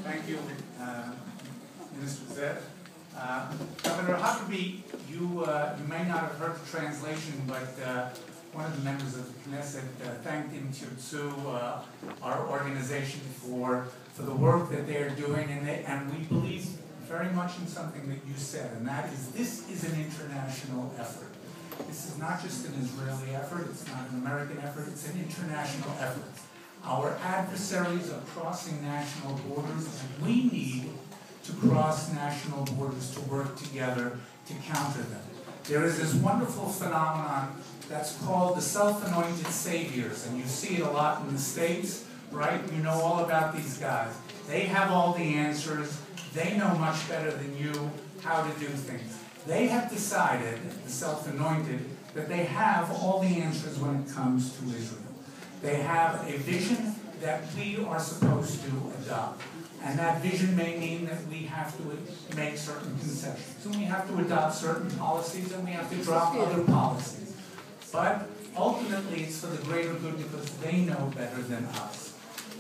Thank you, Minister Zev. Governor Huckabee, you may not have heard the translation, but one of the members of the Knesset thanked Im Tirtzu, our organization, for the work that they're doing, and we believe very much in something that you said, and that is this is an international effort. This is not just an Israeli effort, it's not an American effort, it's an international effort. Our adversaries are crossing national borders, and we need to cross national borders to work together to counter them. There is this wonderful phenomenon that's called the self-anointed saviors, and you see it a lot in the States, right? You know all about these guys. They have all the answers. They know much better than you how to do things. They have decided, the self-anointed, that they have all the answers when it comes to Israel. They have a vision that we are supposed to adopt. And that vision may mean that we have to make certain concessions. And we have to adopt certain policies, and we have to drop other policies. But ultimately, it's for the greater good because they know better than us.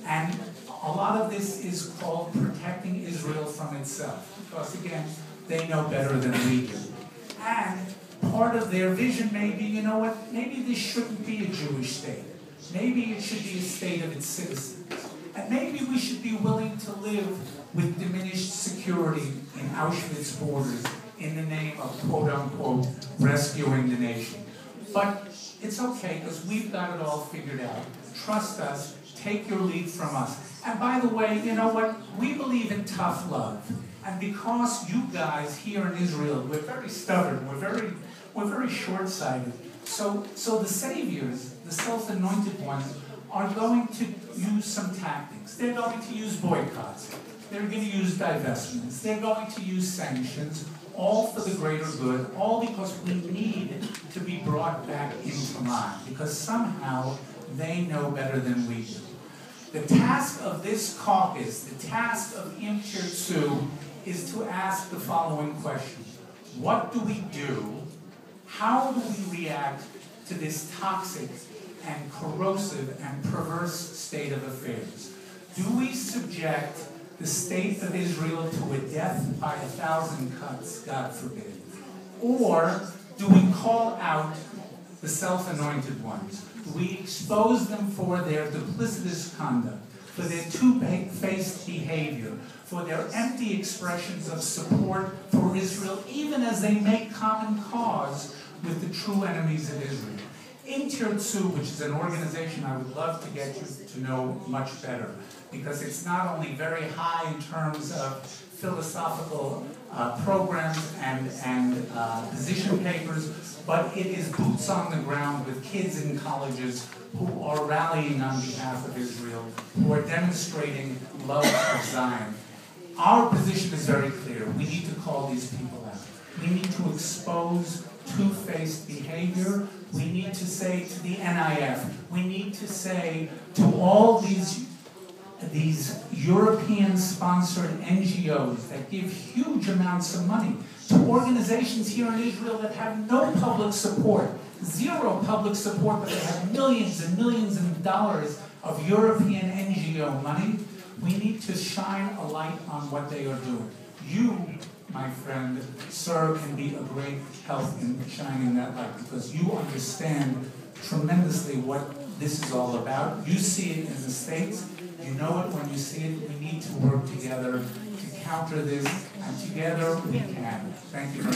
And a lot of this is called protecting Israel from itself. Because again, they know better than we do. And part of their vision may be, you know what, maybe this shouldn't be a Jewish state. Maybe it should be a state of its citizens. And maybe we should be willing to live with diminished security in Auschwitz borders in the name of, quote-unquote, rescuing the nation. But it's okay, because we've got it all figured out. Trust us. Take your lead from us. And by the way, you know what? We believe in tough love. And because you guys here in Israel, we're very stubborn, we're very short-sighted. So the saviors, the self-anointed ones, are going to use some tactics. They're going to use boycotts. They're going to use divestments. They're going to use sanctions, all for the greater good, all because we need to be brought back into line, because somehow they know better than we do. The task of this caucus, the task of Im Tirtzu, is to ask the following question. What do we do? How do we react to this toxic and corrosive and perverse state of affairs? Do we subject the state of Israel to a death by 1,000 cuts, God forbid? Or do we call out the self-anointed ones? Do we expose them for their duplicitous conduct, for their two-faced behavior, for their empty expressions of support for Israel, even as they make common cause with the true enemies of Israel? Im Tirtzu, which is an organization I would love to get you to know much better, because it's not only very high in terms of philosophical programs and position papers, but it is boots on the ground with kids in colleges who are rallying on behalf of Israel, who are demonstrating love of Zion. Our position is very clear. We need to call these people out. We need to expose two-faced behavior. We need to say to the NIF, we need to say to all these European-sponsored NGOs that give huge amounts of money, to organizations here in Israel that have no public support, zero public support, but they have millions and millions of dollars of European NGO money. We need to shine a light on what they are doing. You, my friend, sir, can be a great help in shining that light, because you understand tremendously what this is all about. You see it in the States. You know it when you see it. We need to work together to counter this, and together we can. Thank you very much.